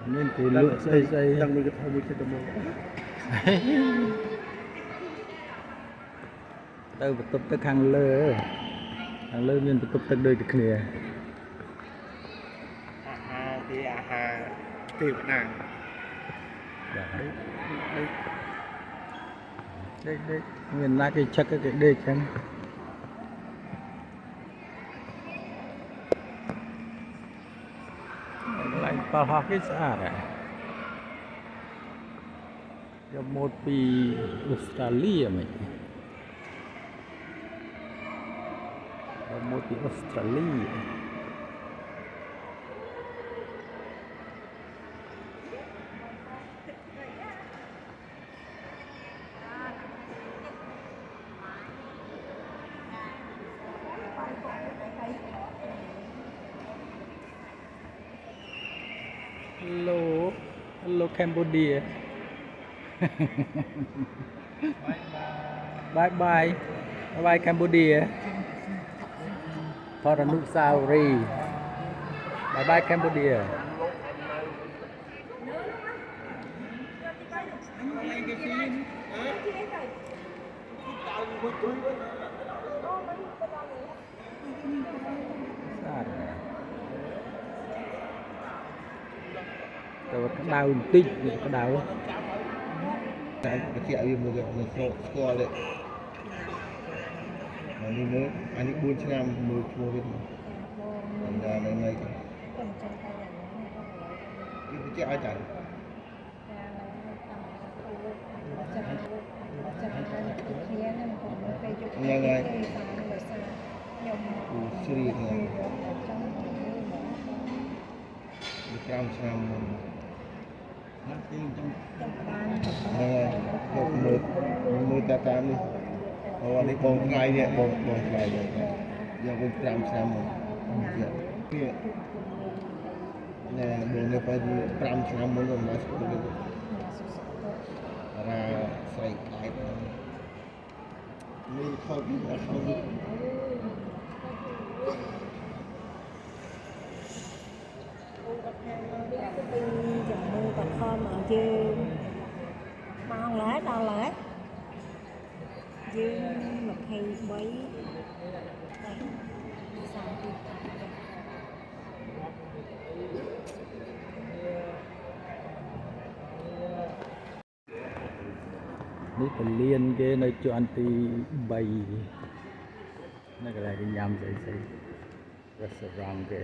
nên thì lựa xây đang mình cái một cái tấm tao tập tức hàng lơ nên tập tức đôi được nè thì tìm nàng đây nguyên là cái chắc cái đây chẳng lại tao học cái xã này cho một pi Australia mày một pi Australia hello Cambodia bye Cambodia for a new salary bye Cambodia rồi cái đau tích cái đau cái chị ấy một cái score đấy anh ấy 4 năm mới mua bên nhà này cái chị ai chẳng nhà này Syria này Việt Nam mười ta tam đi anh ấy bông ngày nè bông ngày nè giờ bên Việt Nam nè bông này phải Việt Nam muốn làm gì cũng được ra xây cái mình không dòng mua còn kho mà chứ mà không lái đâu lái chứ một hay bấy nước phần liên cái nơi cho anh ti bày nó cái này cái nhầm xây restaurant cái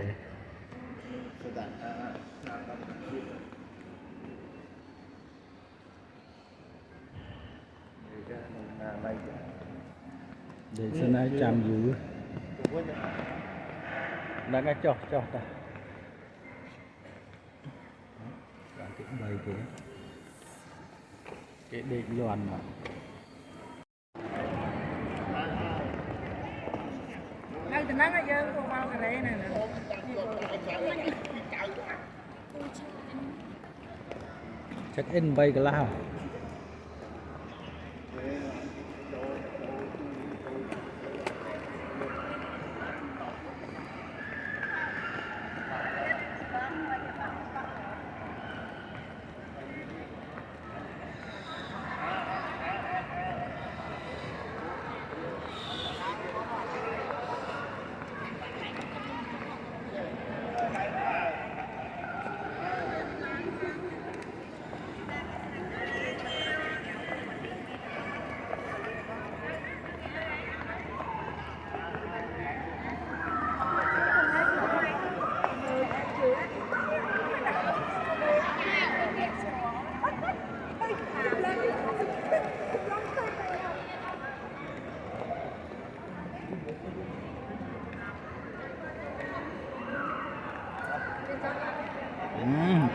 để xem ai chạm dữ đang cái cho ta cái bày cái định loạn mà ngay từ nắng ở dưới cô bao cái đấy này nè check in bay cái lao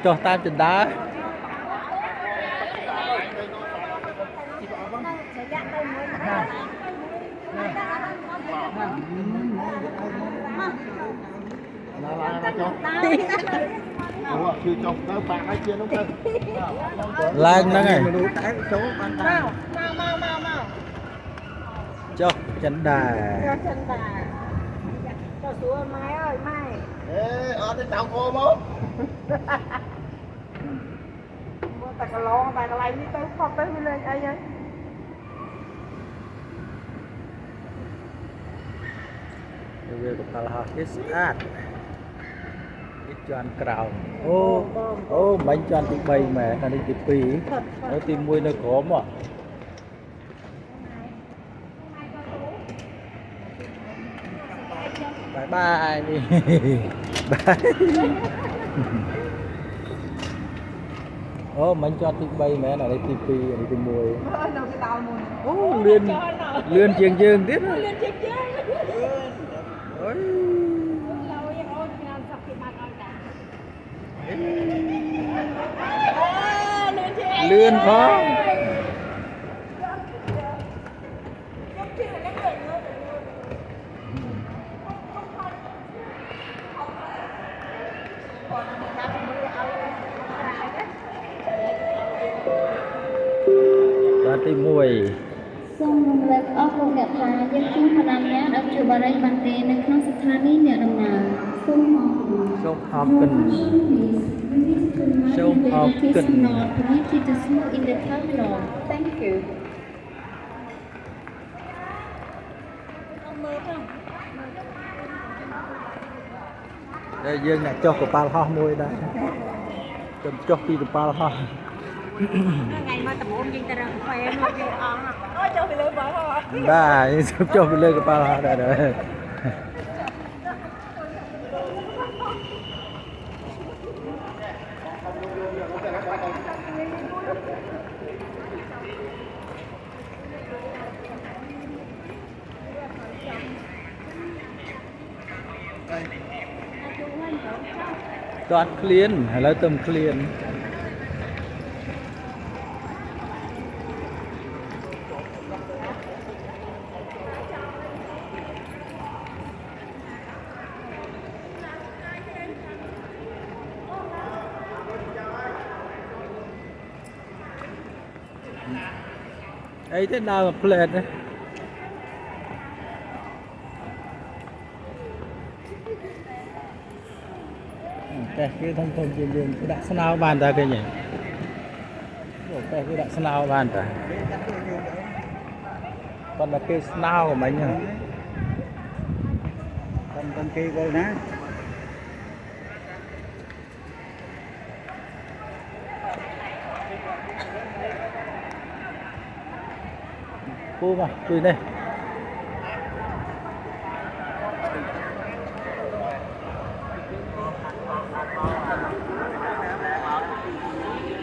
cho ta trên đá chưa chồng tới bạn ấy chưa đúng không lan đó này mau cho chân đà cho xuống mai ơi mai ê ở đây tao cô mốt แต่ก็ร้องแต่อะไรนี่เต้พอเต้ไปเลยไอ้ยัง វាកប៉ាល់ហោះគេស្អាតគេជាន់ក្រោមអូមិញជាន់ទី3មែនអានេះទី2ហើយទី1នៅក្រោមហ៎បាយបាយនេះបាយអូមិញជាន់ទី3មែនអានេះទី2អានេះទី1 នៅcái đầu mùi អូលឿនជាងយើងទៀត lên chết chết អើយ lâu em ôi làm sọc thì mặt ơi cả លឿនផង Đoạnទី1 សូមរំលឹកអស់លោកអ្នកថាយើងជួបបណ្ណាអ្នកដល់ជួបបារីបានទេនៅក្នុងស្ថានីយ៍អ្នកដំណើរសូមអរគុណ សូមអរគុណ សូមអរគុណ Permitted to smoke in the terminal. Thank you. តែយើងអ្នកចុះកប៉ាល់ហោះមួយដែរចាំចុះពីកប៉ាល់ហោះ ngày mà tập ôn dân ta ra khoe nuôi gì ôi cho bị lừa bỏ thôi បាទយើងចុះពីលើកប៉ាល់ហោះដែរ toàn clean hay là tầm clean ấy thế nào mà plate đấy cái thông thông trên đường cái đã sao bàn ra cái nhỉ cái đã sao bàn ra còn là cái sao của mình nhỉ con kia coi ná cô mà tùy đây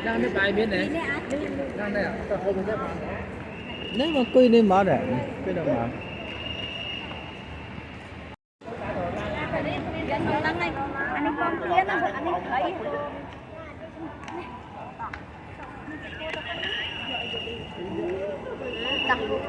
đang cái bài biến này đang đây à nếu mà quy đi mở để cái đâu mà anh con kia nó anh thấy đặt luôn